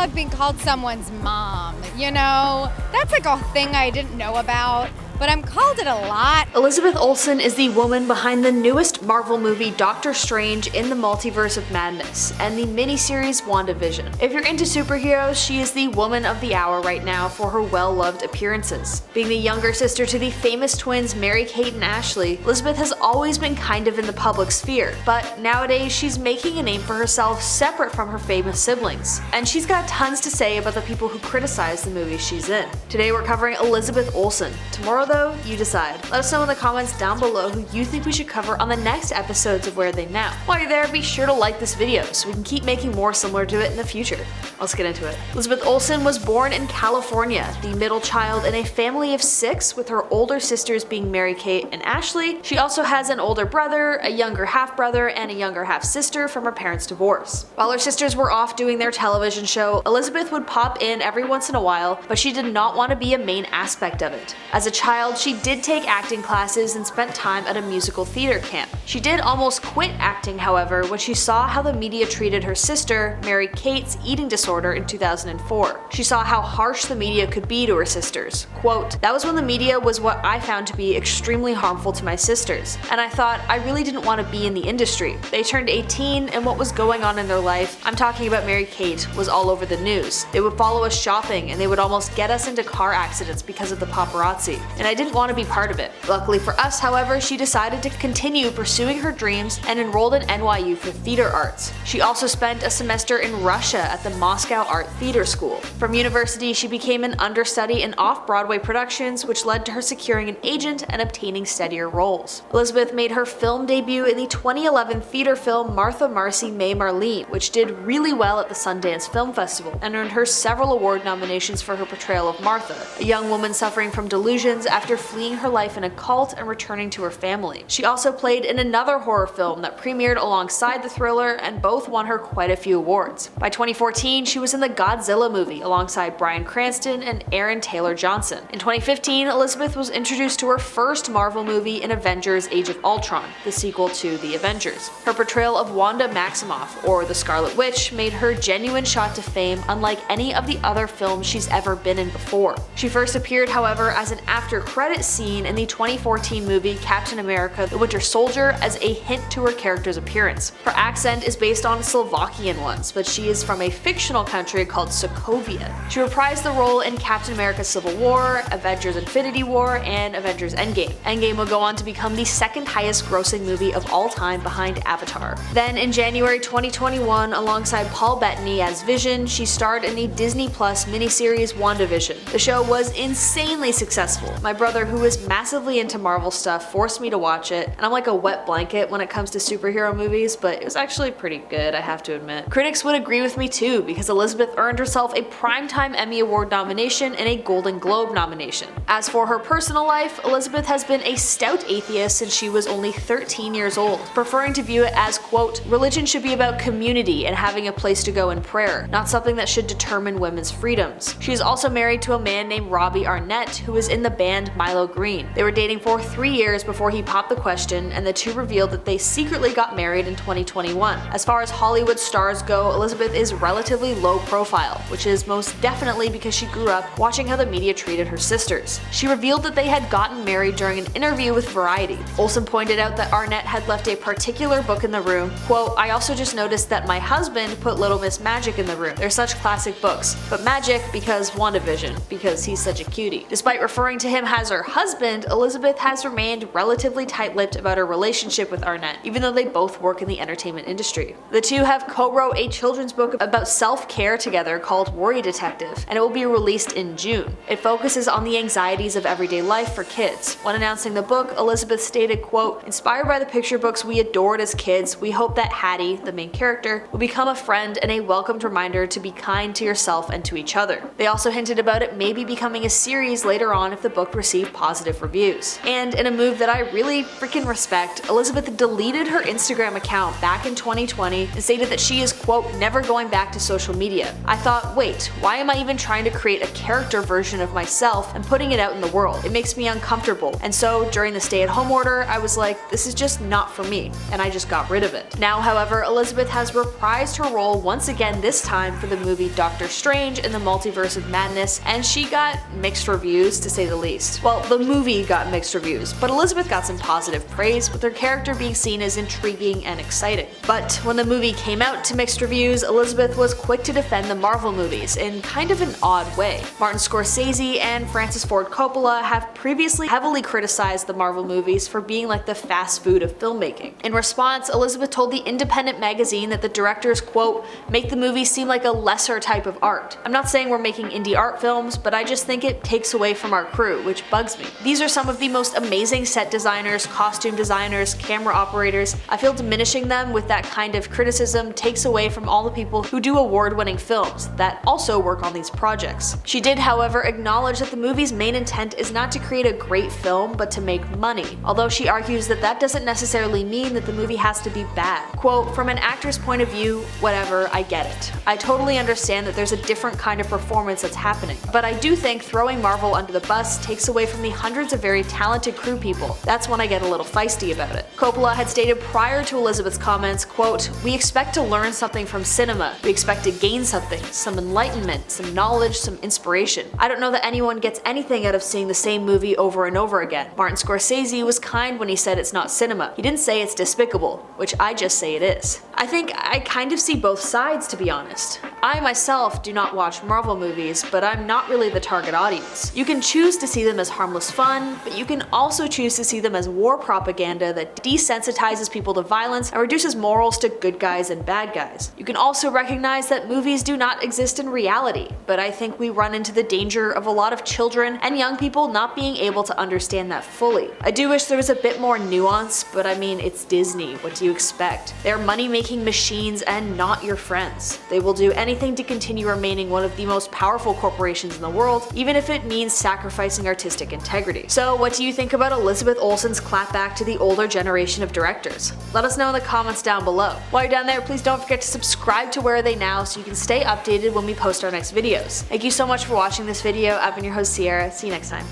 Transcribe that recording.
like being called someone's mom, you know? That's like a thing I didn't know about, but I'm called it a lot. Elizabeth Olsen is the woman behind the newest Marvel movie Doctor Strange in the Multiverse of Madness and the miniseries WandaVision. If you're into superheroes, she is the woman of the hour right now for her well-loved appearances. Being the younger sister to the famous twins Mary-Kate and Ashley, Elizabeth has always been kind of in the public sphere, but nowadays she's making a name for herself separate from her famous siblings. And she's got tons to say about the people who criticize the movies she's in. Today we're covering Elizabeth Olsen. Tomorrow though, you decide. Let us know in the comments down below who you think we should cover on the next episodes of Where They Now. While you're there, be sure to like this video so we can keep making more similar to it in the future. Let's get into it. Elizabeth Olsen was born in California, the middle child in a family of 6, with her older sisters being Mary-Kate and Ashley. She also has an older brother, a younger half-brother, and a younger half-sister from her parents' divorce. While her sisters were off doing their television show, Elizabeth would pop in every once in a while, but she did not want to be a main aspect of it. As a child, she did take acting classes and spent time at a musical theater camp. She did almost quit acting, however, when she saw how the media treated her sister, Mary-Kate's eating disorder in 2004. She saw how harsh the media could be to her sisters. Quote, "That was when the media was what I found to be extremely harmful to my sisters, and I thought I really didn't want to be in the industry. They turned 18 and what was going on in their life, I'm talking about Mary-Kate, was all over the news. They would follow us shopping and they would almost get us into car accidents because of the paparazzi, and I didn't want to be part of it. Luckily for us, however, she decided to continue pursuing her dreams and enrolled in NYU for theater arts. She also spent a semester in Russia at the Moscow Art Theater School. From university, she became an understudy in off-Broadway productions, which led to her securing an agent and obtaining steadier roles. Elizabeth made her film debut in the 2011 theater film Martha Marcy May Marlene, which did really well at the Sundance Film Festival and earned her several award nominations for her portrayal of Martha, a young woman suffering from delusions after fleeing her life in a cult and returning to her family. She also played in another horror film that premiered alongside the thriller, and both won her quite a few awards. By 2014, she was in the Godzilla movie alongside Bryan Cranston and Aaron Taylor Johnson. In 2015, Elizabeth was introduced to her first Marvel movie in Avengers Age of Ultron, the sequel to The Avengers. Her portrayal of Wanda Maximoff, or the Scarlet Witch, made her genuine shot to fame unlike any of the other films she's ever been in before. She first appeared, however, as an after-credits scene in the 2014 movie Captain America: The Winter Soldier as a hint to her character's appearance. Her accent is based on Slovakian ones, but she is from a fictional country called Sokovia. She reprised the role in Captain America: Civil War, Avengers: Infinity War, and Avengers: Endgame. Endgame will go on to become the second highest grossing movie of all time behind Avatar. Then in January 2021, alongside Paul Bettany as Vision, she starred in the Disney Plus miniseries WandaVision. The show was insanely successful. My brother, who is massively into Marvel stuff, forced me to watch it, and I'm like a wet blanket when it comes to superhero movies, but it was actually pretty good, I have to admit. Critics would agree with me too, because Elizabeth earned herself a Primetime Emmy Award nomination and a Golden Globe nomination. As for her personal life, Elizabeth has been a stout atheist since she was only 13 years old, preferring to view it as, quote, "Religion should be about community and having a place to go in prayer, not something that should determine women's freedoms." She is also married to a man named Robbie Arnett, who is in the band Milo Green. They were dating for 3 years before he popped the question, and the two revealed that they secretly got married in 2021. As far as Hollywood stars go, Elizabeth is relatively low profile, which is most definitely because she grew up watching how the media treated her sisters. She revealed that they had gotten married during an interview with Variety. Olsen pointed out that Arnett had left a particular book in the room. Quote, "I also just noticed that my husband put Little Miss Magic in the room. They're such classic books. But Magic because WandaVision, because he's such a cutie." Despite referring to him as her husband, Elizabeth has remained relatively tight-lipped about her relationship with Arnett, even though they both work in the entertainment industry. The two have co-wrote a children's book about self-care together called Worry Detective, and it will be released in June. It focuses on the anxieties of everyday life for kids. When announcing the book, Elizabeth stated, quote, "Inspired by the picture books we adored as kids, we hope that Hattie, the main character, will become a friend and a welcomed reminder to be kind to yourself and to each other." They also hinted about it maybe becoming a series later on if the book receive positive reviews. And in a move that I really freaking respect, Elizabeth deleted her Instagram account back in 2020 and stated that she is, quote, never going back to social media. I thought, wait, why am I even trying to create a character version of myself and putting it out in the world? It makes me uncomfortable. And so during the stay-at-home order, I was like, this is just not for me, and I just got rid of it. Now, however, Elizabeth has reprised her role once again, this time for the movie Doctor Strange in the Multiverse of Madness, and she got mixed reviews to say the least. Well, the movie got mixed reviews, but Elizabeth got some positive praise, with her character being seen as intriguing and exciting. But when the movie came out to mixed reviews, Elizabeth was quick to defend the Marvel movies in kind of an odd way. Martin Scorsese and Francis Ford Coppola have previously heavily criticized the Marvel movies for being like the fast food of filmmaking. In response, Elizabeth told the Independent magazine that the directors, quote, make the movies seem like a lesser type of art. I'm not saying we're making indie art films, but I just think it takes away from our crew, which bugs me. These are some of the most amazing set designers, costume designers, camera operators. I feel diminishing them with that kind of criticism takes away from all the people who do award-winning films that also work on these projects. She did, however, acknowledge that the movie's main intent is not to create a great film, but to make money, although she argues that that doesn't necessarily mean that the movie has to be bad. Quote, from an actor's point of view, whatever, I get it. I totally understand that there's a different kind of performance that's happening, but I do think throwing Marvel under the bus takes away from the hundreds of very talented crew people. That's when I get a little feisty about it. Coppola had stated prior to Elizabeth's comments, quote, we expect to learn something from cinema. We expect to gain something, some enlightenment, some knowledge, some inspiration. I don't know that anyone gets anything out of seeing the same movie over and over again. Martin Scorsese was kind when he said it's not cinema. He didn't say it's despicable, which I just say it is. I think I kind of see both sides, to be honest. I myself do not watch Marvel movies, but I'm not really the target audience. You can choose to see them as harmless fun, but you can also choose to see them as war propaganda that desensitizes people to violence and reduces morals to good guys and bad guys. You can also recognize that movies do not exist in reality, but I think we run into the danger of a lot of children and young people not being able to understand that fully. I do wish there was a bit more nuance, but I mean, it's Disney, what do you expect? They're money-making machines and not your friends. They will do anything to continue remaining one of the most powerful corporations in the world, even if it means sacrificing artistic integrity. So what do you think about Elizabeth Olsen's clapback to the older generation of directors? Let us know in the comments down below. While you're down there, please don't forget to subscribe to Where Are They Now so you can stay updated when we post our next videos. Thank you so much for watching this video. I've been your host Sierra. See you next time.